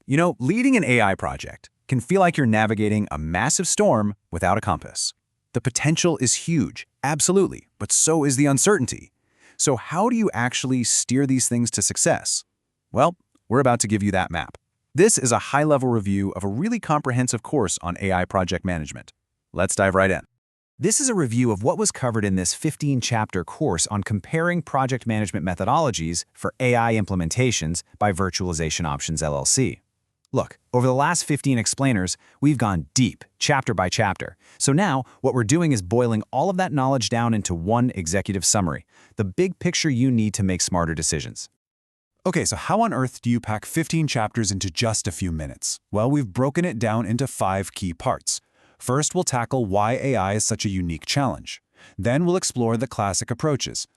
Leading an AI project can feel like you're navigating a massive storm without a compass. The potential is huge, absolutely, but so is the uncertainty. So how do you actually steer these things to success? Well, we're about to give you that map. This is a high-level review of a really comprehensive course on AI project management. Let's dive right in. This is a review of what was covered in this 15-chapter course on comparing project management methodologies for AI implementations by Virtualization Options LLC. Look, over the last 15 explainers, we've gone deep, chapter by chapter. So now, what we're doing is boiling all of that knowledge down into one executive summary, the big picture you need to make smarter decisions. Okay, so how on earth do you pack 15 chapters into just a few minutes? Well, we've broken it down into 5 key parts. First, we'll tackle why AI is such a unique challenge. Then we'll explore the classic approaches,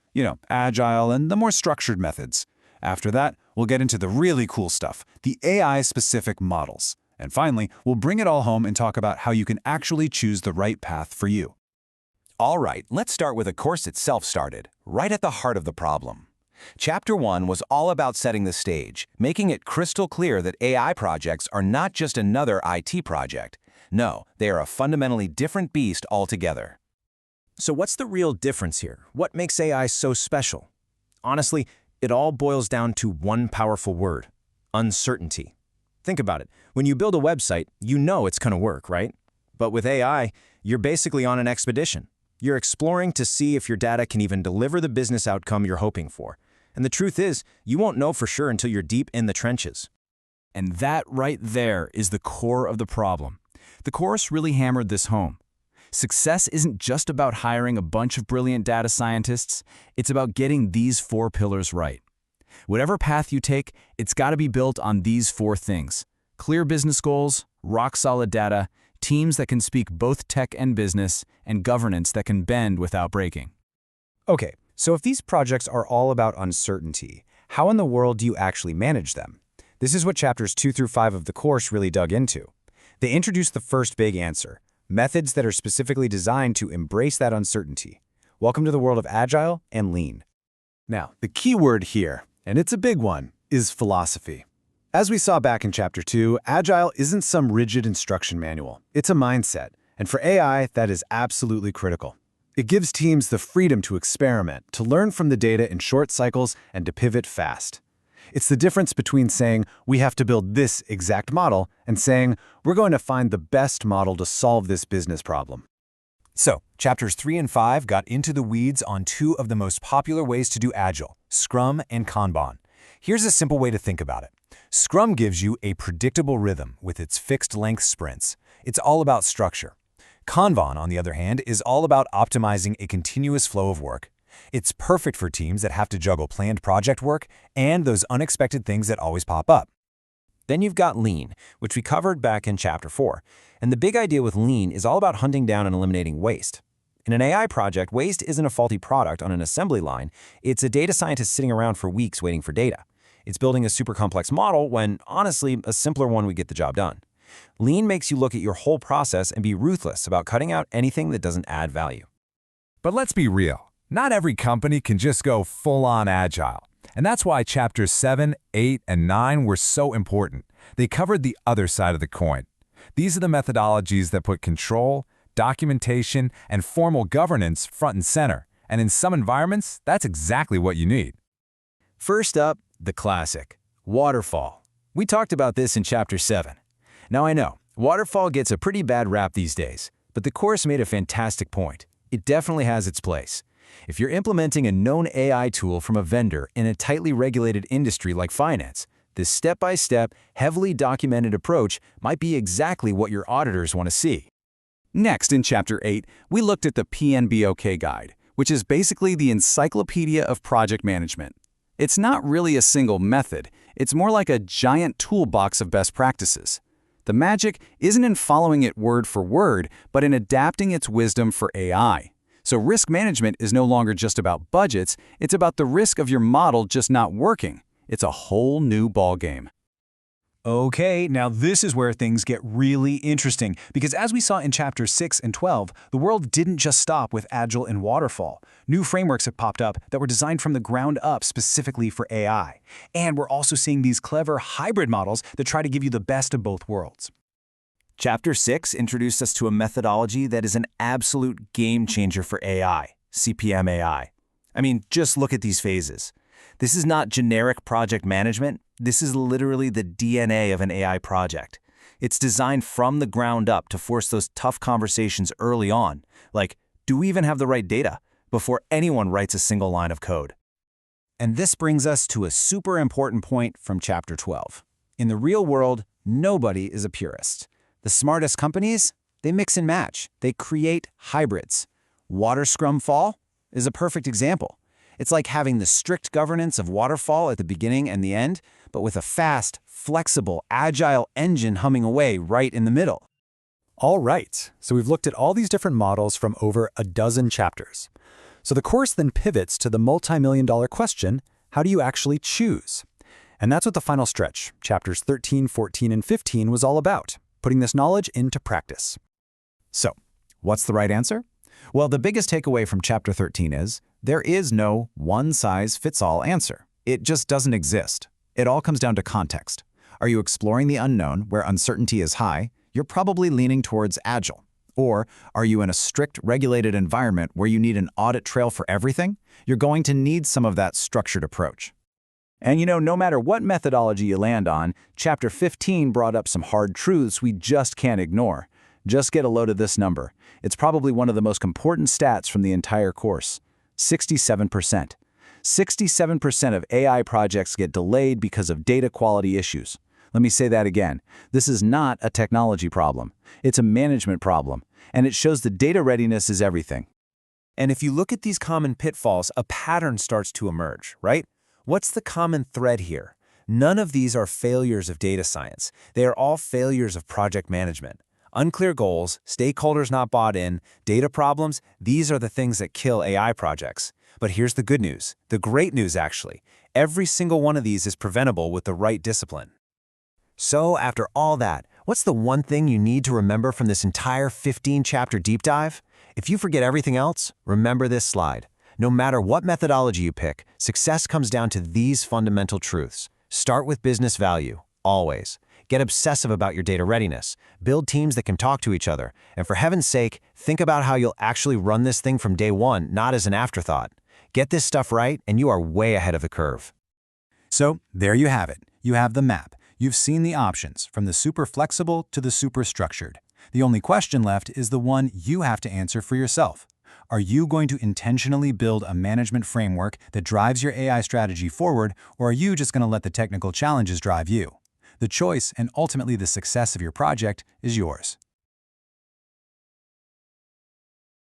agile and the more structured methods. After that, we'll get into the really cool stuff, the AI-specific models. And finally, we'll bring it all home and talk about how you can actually choose the right path for you. All right, let's start with the course itself started, right at the heart of the problem. Chapter 1 was all about setting the stage, making it crystal clear that AI projects are not just another IT project. No, they are a fundamentally different beast altogether. So what's the real difference here? What makes AI so special? Honestly, it all boils down to one powerful word: uncertainty. Think about it. When you build a website, you know it's going to work, right? But with AI, you're basically on an expedition. You're exploring to see if your data can even deliver the business outcome you're hoping for. And the truth is, you won't know for sure until you're deep in the trenches. And that right there is the core of the problem. The course really hammered this home. Success isn't just about hiring a bunch of brilliant data scientists, it's about getting these 4 pillars right. Whatever path you take, it's got to be built on these 4 things: clear business goals, rock-solid data, teams that can speak both tech and business, and governance that can bend without breaking. Okay, so if these projects are all about uncertainty, how in the world do you actually manage them? This is what chapters 2 through 5 of the course really dug into. They introduced the first big answer: methods that are specifically designed to embrace that uncertainty. Welcome to the world of Agile and Lean. Now, the key word here, and it's a big one, is philosophy. As we saw back in Chapter 2, Agile isn't some rigid instruction manual. It's a mindset, and for AI, that is absolutely critical. It gives teams the freedom to experiment, to learn from the data in short cycles, and to pivot fast. It's the difference between saying, we have to build this exact model, and saying, we're going to find the best model to solve this business problem. So, chapters 3 and 5 got into the weeds on 2 of the most popular ways to do Agile, Scrum and Kanban. Here's a simple way to think about it. Scrum gives you a predictable rhythm with its fixed-length sprints. It's all about structure. Kanban, on the other hand, is all about optimizing a continuous flow of work. It's perfect for teams that have to juggle planned project work and those unexpected things that always pop up. Then you've got Lean, which we covered back in Chapter 4. And the big idea with Lean is all about hunting down and eliminating waste. In an AI project, waste isn't a faulty product on an assembly line. It's a data scientist sitting around for weeks waiting for data. It's building a super complex model when, honestly, a simpler one would get the job done. Lean makes you look at your whole process and be ruthless about cutting out anything that doesn't add value. But let's be real. Not every company can just go full-on Agile. And that's why Chapters 7, 8, and 9 were so important. They covered the other side of the coin. These are the methodologies that put control, documentation, and formal governance front and center. And in some environments, that's exactly what you need. First up, the classic, waterfall. We talked about this in Chapter 7. Now I know, waterfall gets a pretty bad rap these days, but the course made a fantastic point. It definitely has its place. If you're implementing a known AI tool from a vendor in a tightly regulated industry like finance, this step-by-step, heavily documented approach might be exactly what your auditors want to see. Next, in Chapter 8, we looked at the PNBOK guide, which is basically the encyclopedia of project management. It's not really a single method. It's more like a giant toolbox of best practices. The magic isn't in following it word for word, but in adapting its wisdom for AI. So risk management is no longer just about budgets, it's about the risk of your model just not working. It's a whole new ballgame. Okay, now this is where things get really interesting, because as we saw in chapters 6 and 12, the world didn't just stop with Agile and Waterfall. New frameworks have popped up that were designed from the ground up specifically for AI. And we're also seeing these clever hybrid models that try to give you the best of both worlds. Chapter 6 introduced us to a methodology that is an absolute game changer for AI, CPM AI. I mean, just look at these phases. This is not generic project management. This is literally the DNA of an AI project. It's designed from the ground up to force those tough conversations early on, like, do we even have the right data, before anyone writes a single line of code. And this brings us to a super important point from Chapter 12. In the real world, nobody is a purist. The smartest companies, they mix and match. They create hybrids. Water Scrum Fall is a perfect example. It's like having the strict governance of Waterfall at the beginning and the end, but with a fast, flexible, agile engine humming away right in the middle. All right, so we've looked at all these different models from over a dozen chapters. So the course then pivots to the multi-million-dollar question, how do you actually choose? And that's what the final stretch, chapters 13, 14, and 15, was all about, putting this knowledge into practice. So, what's the right answer? Well, the biggest takeaway from Chapter 13 is, there is no one-size-fits-all answer. It just doesn't exist. It all comes down to context. Are you exploring the unknown where uncertainty is high? You're probably leaning towards Agile. Or are you in a strict, regulated environment where you need an audit trail for everything? You're going to need some of that structured approach. And no matter what methodology you land on, Chapter 15 brought up some hard truths we just can't ignore. Just get a load of this number. It's probably one of the most important stats from the entire course. 67%. 67% of AI projects get delayed because of data quality issues. Let me say that again. This is not a technology problem. It's a management problem, and it shows the data readiness is everything. And if you look at these common pitfalls, a pattern starts to emerge, right? What's the common thread here? None of these are failures of data science. They are all failures of project management. Unclear goals, stakeholders not bought in, data problems, these are the things that kill AI projects. But here's the good news, the great news actually. Every single one of these is preventable with the right discipline. So after all that, what's the one thing you need to remember from this entire 15-chapter deep dive? If you forget everything else, remember this slide. No matter what methodology you pick, success comes down to these fundamental truths. Start with business value, always. Get obsessive about your data readiness. Build teams that can talk to each other. And for heaven's sake, think about how you'll actually run this thing from day one, not as an afterthought. Get this stuff right, and you are way ahead of the curve. So there you have it. You have the map. You've seen the options, from the super flexible to the super structured. The only question left is the one you have to answer for yourself. Are you going to intentionally build a management framework that drives your AI strategy forward, or are you just going to let the technical challenges drive you? The choice, and ultimately the success of your project, is yours.